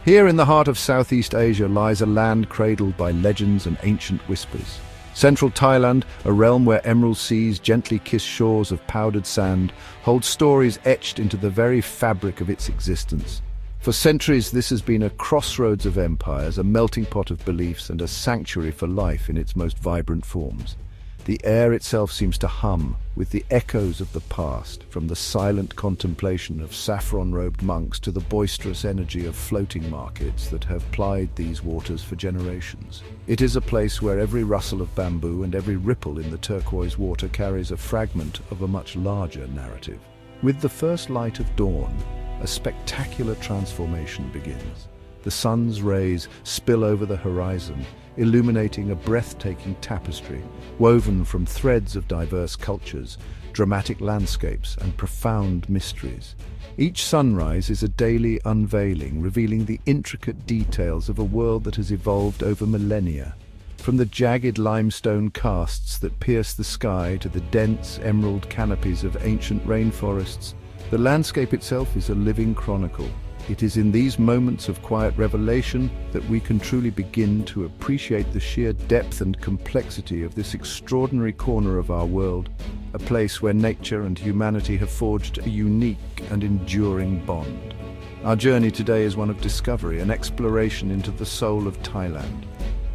Here in the heart of Southeast Asia lies a land cradled by legends and ancient whispers. Central Thailand, a realm where emerald seas gently kiss shores of powdered sand, holds stories etched into the very fabric of its existence. For centuries, this has been a crossroads of empires, a melting pot of beliefs, and a sanctuary for life in its most vibrant forms. The air itself seems to hum with the echoes of the past, from the silent contemplation of saffron-robed monks to the boisterous energy of floating markets that have plied these waters for generations. It is a place where every rustle of bamboo and every ripple in the turquoise water carries a fragment of a much larger narrative. With the first light of dawn, a spectacular transformation begins. The sun's rays spill over the horizon, illuminating a breathtaking tapestry woven from threads of diverse cultures, dramatic landscapes, and profound mysteries. Each sunrise is a daily unveiling, revealing the intricate details of a world that has evolved over millennia. From the jagged limestone casts that pierce the sky to the dense emerald canopies of ancient rainforests, the landscape itself is a living chronicle. It is in these moments of quiet revelation that we can truly begin to appreciate the sheer depth and complexity of this extraordinary corner of our world, a place where nature and humanity have forged a unique and enduring bond. Our journey today is one of discovery, an exploration into the soul of Thailand.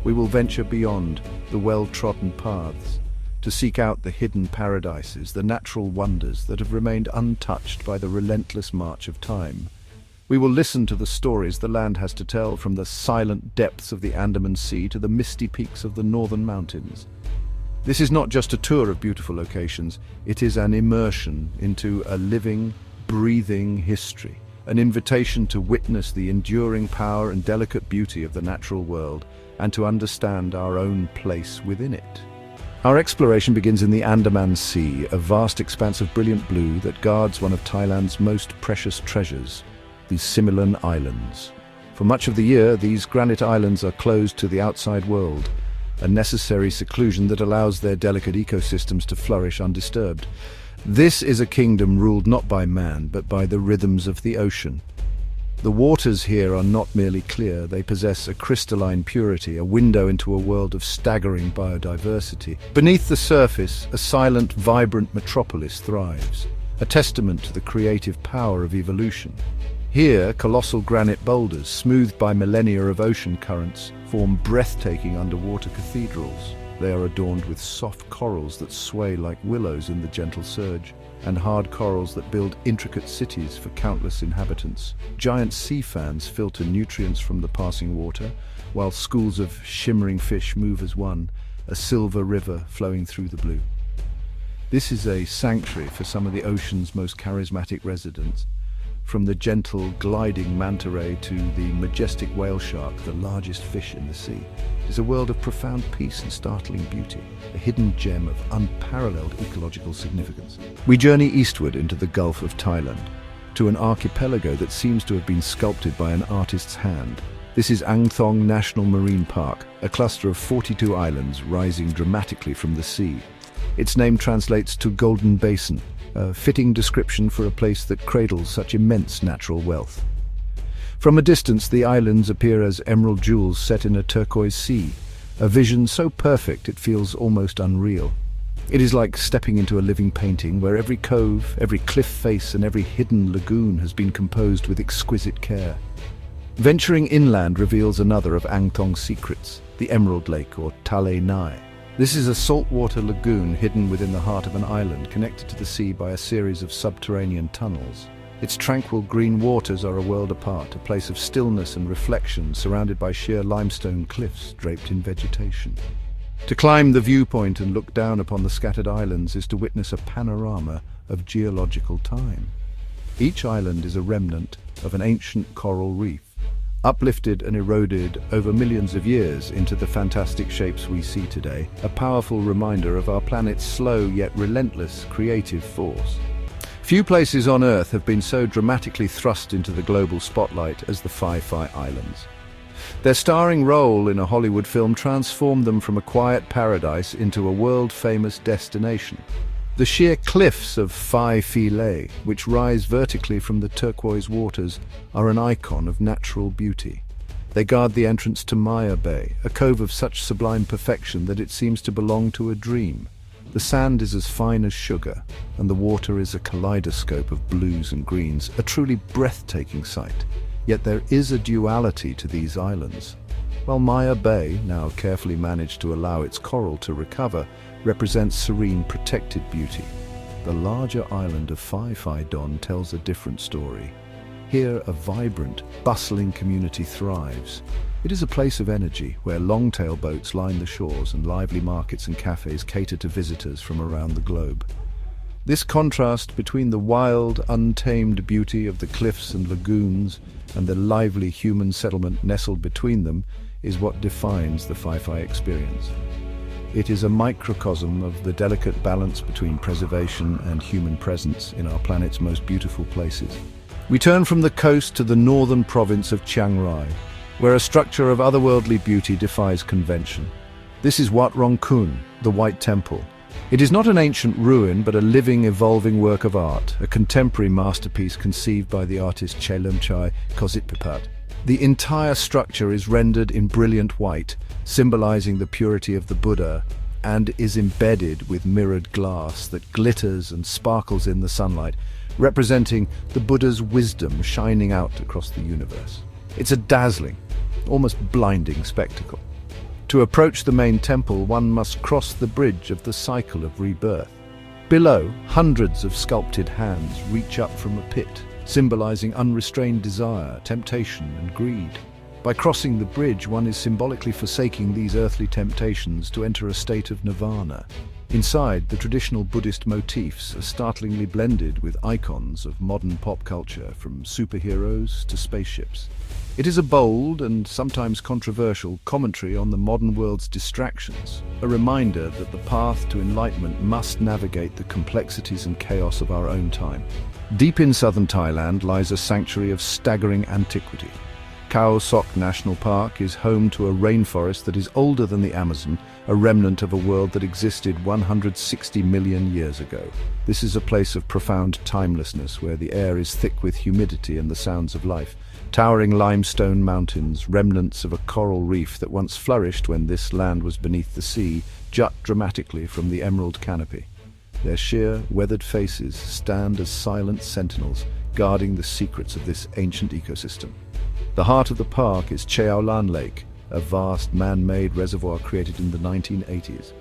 We will venture beyond the well-trodden paths to seek out the hidden paradises, the natural wonders that have remained untouched by the relentless march of time. We will listen to the stories the land has to tell, from the silent depths of the Andaman Sea to the misty peaks of the northern mountains. This is not just a tour of beautiful locations, it is an immersion into a living, breathing history, an invitation to witness the enduring power and delicate beauty of the natural world and to understand our own place within it. Our exploration begins in the Andaman Sea, a vast expanse of brilliant blue that guards one of Thailand's most precious treasures, the Similan Islands. For much of the year, these granite islands are closed to the outside world, a necessary seclusion that allows their delicate ecosystems to flourish undisturbed. This is a kingdom ruled not by man, but by the rhythms of the ocean. The waters here are not merely clear, they possess a crystalline purity, a window into a world of staggering biodiversity. Beneath the surface, a silent, vibrant metropolis thrives, a testament to the creative power of evolution. Here, colossal granite boulders, smoothed by millennia of ocean currents, form breathtaking underwater cathedrals. They are adorned with soft corals that sway like willows in the gentle surge, and hard corals that build intricate cities for countless inhabitants. Giant sea fans filter nutrients from the passing water, while schools of shimmering fish move as one, a silver river flowing through the blue. This is a sanctuary for some of the ocean's most charismatic residents. From the gentle, gliding manta ray to the majestic whale shark, the largest fish in the sea, is a world of profound peace and startling beauty, a hidden gem of unparalleled ecological significance. We journey eastward into the Gulf of Thailand, to an archipelago that seems to have been sculpted by an artist's hand. This is Ang Thong National Marine Park, a cluster of 42 islands rising dramatically from the sea. Its name translates to Golden Basin, a fitting description for a place that cradles such immense natural wealth. From a distance, the islands appear as emerald jewels set in a turquoise sea, a vision so perfect it feels almost unreal. It is like stepping into a living painting where every cove, every cliff face, and every hidden lagoon has been composed with exquisite care. Venturing inland reveals another of Ang Thong's secrets, the Emerald Lake, or Tale Nai. This is a saltwater lagoon hidden within the heart of an island, connected to the sea by a series of subterranean tunnels. Its tranquil green waters are a world apart, a place of stillness and reflection surrounded by sheer limestone cliffs draped in vegetation. To climb the viewpoint and look down upon the scattered islands is to witness a panorama of geological time. Each island is a remnant of an ancient coral reef, uplifted and eroded over millions of years into the fantastic shapes we see today, a powerful reminder of our planet's slow yet relentless creative force. Few places on Earth have been so dramatically thrust into the global spotlight as the Phi Phi Islands. Their starring role in a Hollywood film transformed them from a quiet paradise into a world-famous destination. The sheer cliffs of Phi Phi Lay, which rise vertically from the turquoise waters, are an icon of natural beauty. They guard the entrance to Maya Bay, a cove of such sublime perfection that it seems to belong to a dream. The sand is as fine as sugar, and the water is a kaleidoscope of blues and greens, a truly breathtaking sight. Yet there is a duality to these islands. While Maya Bay, now carefully managed to allow its coral to recover, represents serene, protected beauty, the larger island of Phi Phi Don tells a different story. Here, a vibrant, bustling community thrives. It is a place of energy, where long-tail boats line the shores and lively markets and cafes cater to visitors from around the globe. This contrast between the wild, untamed beauty of the cliffs and lagoons and the lively human settlement nestled between them is what defines the Phi Phi experience. It is a microcosm of the delicate balance between preservation and human presence in our planet's most beautiful places. We turn from the coast to the northern province of Chiang Rai, where a structure of otherworldly beauty defies convention. This is Wat Rong Kun, the White Temple. It is not an ancient ruin, but a living, evolving work of art, a contemporary masterpiece conceived by the artist Chelum Chai Kozitpipat. The entire structure is rendered in brilliant white, symbolizing the purity of the Buddha, and is embedded with mirrored glass that glitters and sparkles in the sunlight, representing the Buddha's wisdom shining out across the universe. It's a dazzling, almost blinding spectacle. To approach the main temple, one must cross the bridge of the cycle of rebirth. Below, hundreds of sculpted hands reach up from a pit, symbolizing unrestrained desire, temptation, and greed. By crossing the bridge, one is symbolically forsaking these earthly temptations to enter a state of nirvana. Inside, the traditional Buddhist motifs are startlingly blended with icons of modern pop culture, from superheroes to spaceships. It is a bold and sometimes controversial commentary on the modern world's distractions, a reminder that the path to enlightenment must navigate the complexities and chaos of our own time. Deep in southern Thailand lies a sanctuary of staggering antiquity. Khao Sok National Park is home to a rainforest that is older than the Amazon, a remnant of a world that existed 160 million years ago. This is a place of profound timelessness, where the air is thick with humidity and the sounds of life. Towering limestone mountains, remnants of a coral reef that once flourished when this land was beneath the sea, jut dramatically from the emerald canopy. Their sheer, weathered faces stand as silent sentinels, guarding the secrets of this ancient ecosystem. The heart of the park is Cheolan Lake, a vast man-made reservoir created in the 1980s.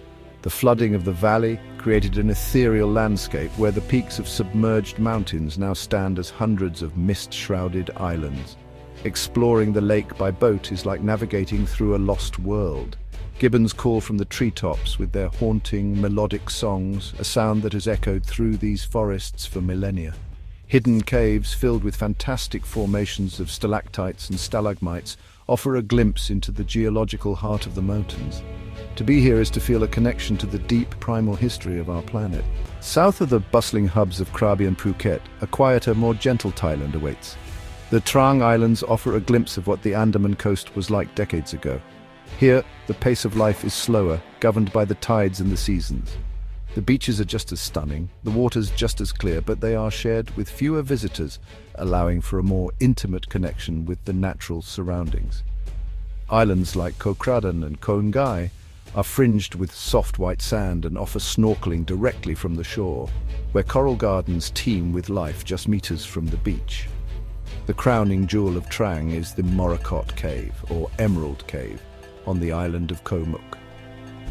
The flooding of the valley created an ethereal landscape where the peaks of submerged mountains now stand as hundreds of mist-shrouded islands. Exploring the lake by boat is like navigating through a lost world. Gibbons call from the treetops with their haunting, melodic songs, a sound that has echoed through these forests for millennia. Hidden caves filled with fantastic formations of stalactites and stalagmites offer a glimpse into the geological heart of the mountains. To be here is to feel a connection to the deep primal history of our planet. South of the bustling hubs of Krabi and Phuket, a quieter, more gentle Thailand awaits. The Trang Islands offer a glimpse of what the Andaman coast was like decades ago. Here, the pace of life is slower, governed by the tides and the seasons. The beaches are just as stunning, the waters just as clear, but they are shared with fewer visitors, allowing for a more intimate connection with the natural surroundings. Islands like Koh Kradan and Koh Ngai are fringed with soft white sand and offer snorkeling directly from the shore, where coral gardens teem with life just meters from the beach. The crowning jewel of Trang is the Morakot Cave, or Emerald Cave, on the island of Koh Muk.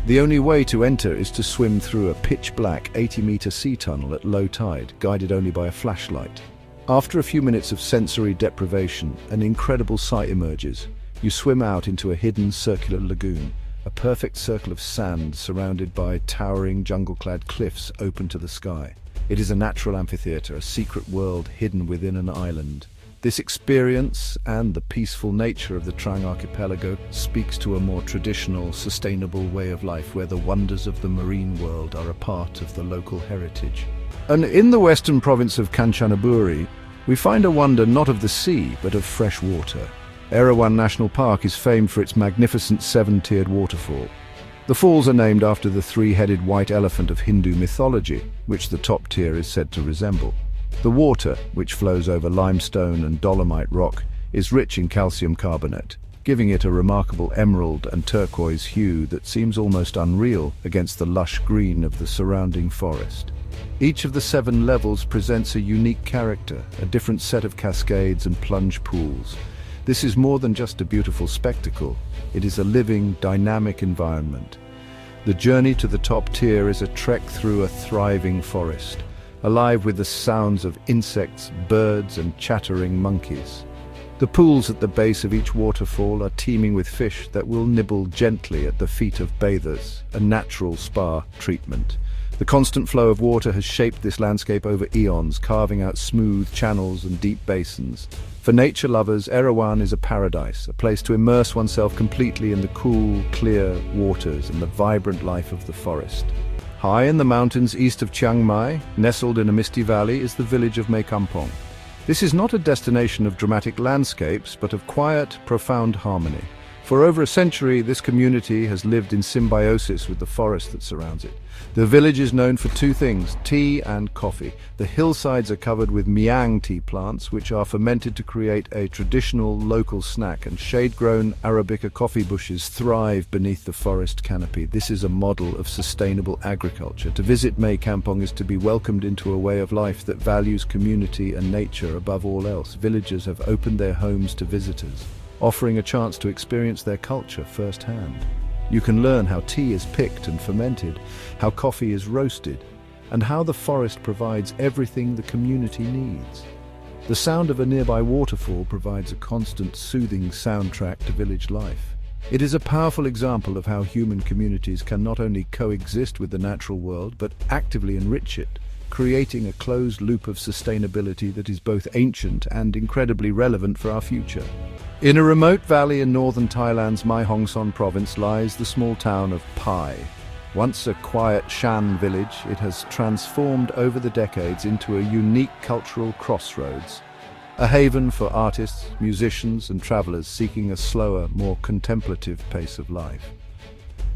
The only way to enter is to swim through a pitch-black 80-meter sea tunnel at low tide, guided only by a flashlight. After a few minutes of sensory deprivation, an incredible sight emerges. You swim out into a hidden circular lagoon, a perfect circle of sand surrounded by towering jungle-clad cliffs open to the sky. It is a natural amphitheater, a secret world hidden within an island. This experience and the peaceful nature of the Trang archipelago speaks to a more traditional, sustainable way of life where the wonders of the marine world are a part of the local heritage. And in the western province of Kanchanaburi, we find a wonder not of the sea, but of fresh water. Erawan National Park is famed for its magnificent seven-tiered waterfall. The falls are named after the three-headed white elephant of Hindu mythology, which the top tier is said to resemble. The water, which flows over limestone and dolomite rock, is rich in calcium carbonate, giving it a remarkable emerald and turquoise hue that seems almost unreal against the lush green of the surrounding forest. Each of the 7 levels presents a unique character, a different set of cascades and plunge pools. This is more than just a beautiful spectacle, it is a living, dynamic environment. The journey to the top tier is a trek through a thriving forest, alive with the sounds of insects, birds, and chattering monkeys. The pools at the base of each waterfall are teeming with fish that will nibble gently at the feet of bathers, a natural spa treatment. The constant flow of water has shaped this landscape over eons, carving out smooth channels and deep basins. For nature lovers, Erawan is a paradise, a place to immerse oneself completely in the cool, clear waters and the vibrant life of the forest. High in the mountains east of Chiang Mai, nestled in a misty valley, is the village of Mae Kampong. This is not a destination of dramatic landscapes, but of quiet, profound harmony. For over a century, this community has lived in symbiosis with the forest that surrounds it. The village is known for 2 things, tea and coffee. The hillsides are covered with miang tea plants, which are fermented to create a traditional local snack, and shade-grown Arabica coffee bushes thrive beneath the forest canopy. This is a model of sustainable agriculture. To visit Mae Kampong is to be welcomed into a way of life that values community and nature above all else. Villagers have opened their homes to visitors, offering a chance to experience their culture firsthand. You can learn how tea is picked and fermented, how coffee is roasted, and how the forest provides everything the community needs. The sound of a nearby waterfall provides a constant, soothing soundtrack to village life. It is a powerful example of how human communities can not only coexist with the natural world, but actively enrich it, creating a closed loop of sustainability that is both ancient and incredibly relevant for our future. In a remote valley in northern Thailand's Mae Hong Son province lies the small town of Pai. Once a quiet Shan village, it has transformed over the decades into a unique cultural crossroads, a haven for artists, musicians, and travelers seeking a slower, more contemplative pace of life.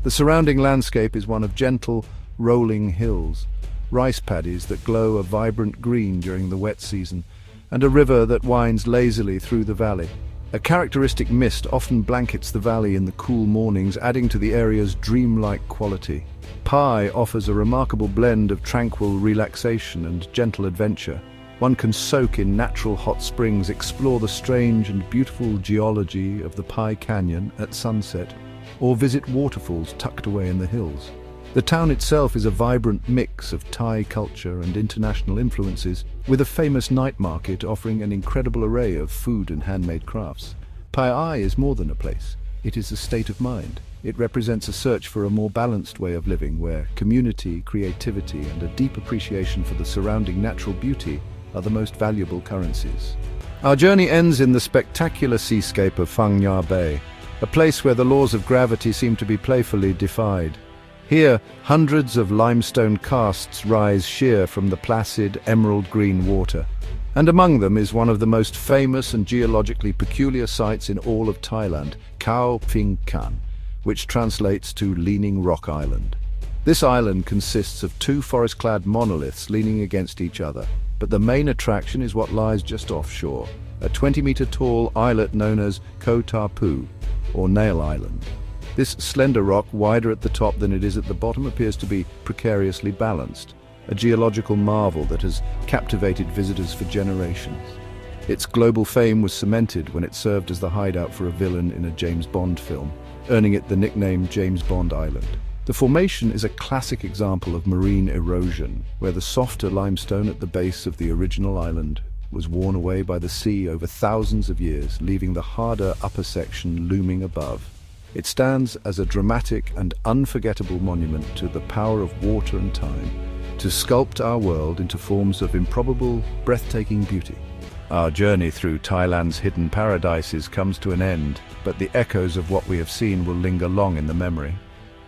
The surrounding landscape is one of gentle, rolling hills, rice paddies that glow a vibrant green during the wet season, and a river that winds lazily through the valley. A characteristic mist often blankets the valley in the cool mornings, adding to the area's dreamlike quality. Pai offers a remarkable blend of tranquil relaxation and gentle adventure. One can soak in natural hot springs, explore the strange and beautiful geology of the Pai Canyon at sunset, or visit waterfalls tucked away in the hills. The town itself is a vibrant mix of Thai culture and international influences, with a famous night market offering an incredible array of food and handmade crafts. Pai is more than a place. It is a state of mind. It represents a search for a more balanced way of living, where community, creativity, and a deep appreciation for the surrounding natural beauty are the most valuable currencies. Our journey ends in the spectacular seascape of Phang Nga Bay, a place where the laws of gravity seem to be playfully defied. Here, hundreds of limestone casts rise sheer from the placid, emerald-green water, and among them is one of the most famous and geologically peculiar sites in all of Thailand, Khao Phin Kan, which translates to Leaning Rock Island. This island consists of 2 forest-clad monoliths leaning against each other, but the main attraction is what lies just offshore, a 20-meter-tall islet known as Koh Tapu, or Nail Island. This slender rock, wider at the top than it is at the bottom, appears to be precariously balanced, a geological marvel that has captivated visitors for generations. Its global fame was cemented when it served as the hideout for a villain in a James Bond film, earning it the nickname James Bond Island. The formation is a classic example of marine erosion, where the softer limestone at the base of the original island was worn away by the sea over thousands of years, leaving the harder upper section looming above. It stands as a dramatic and unforgettable monument to the power of water and time to sculpt our world into forms of improbable, breathtaking beauty. Our journey through Thailand's hidden paradises comes to an end, but the echoes of what we have seen will linger long in the memory.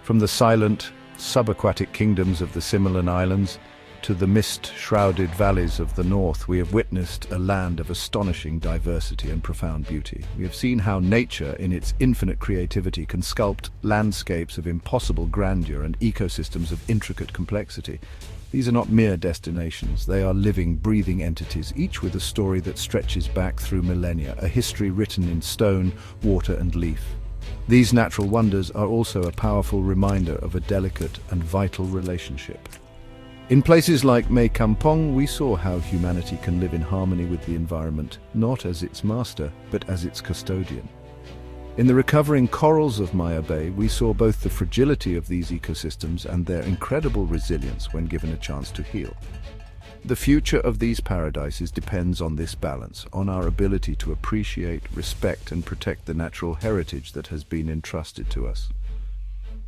From the silent, subaquatic kingdoms of the Similan Islands to the mist-shrouded valleys of the north, we have witnessed a land of astonishing diversity and profound beauty. We have seen how nature, in its infinite creativity, can sculpt landscapes of impossible grandeur and ecosystems of intricate complexity. These are not mere destinations, they are living, breathing entities, each with a story that stretches back through millennia, a history written in stone, water and leaf. These natural wonders are also a powerful reminder of a delicate and vital relationship. In places like Mae Kampong, we saw how humanity can live in harmony with the environment, not as its master, but as its custodian. In the recovering corals of Maya Bay, we saw both the fragility of these ecosystems and their incredible resilience when given a chance to heal. The future of these paradises depends on this balance, on our ability to appreciate, respect, and protect the natural heritage that has been entrusted to us.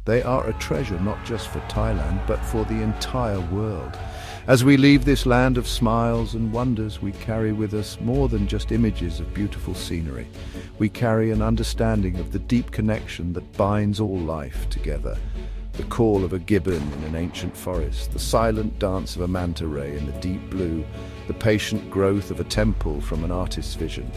They are a treasure not just for Thailand, but for the entire world. As we leave this land of smiles and wonders, we carry with us more than just images of beautiful scenery. We carry an understanding of the deep connection that binds all life together. The call of a gibbon in an ancient forest, the silent dance of a manta ray in the deep blue, the patient growth of a temple from an artist's vision.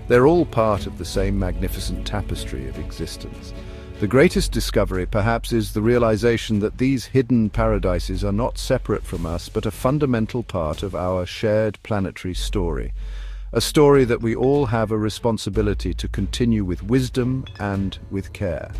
They're all part of the same magnificent tapestry of existence. The greatest discovery, perhaps, is the realization that these hidden paradises are not separate from us, but a fundamental part of our shared planetary story. A story that we all have a responsibility to continue with wisdom and with care.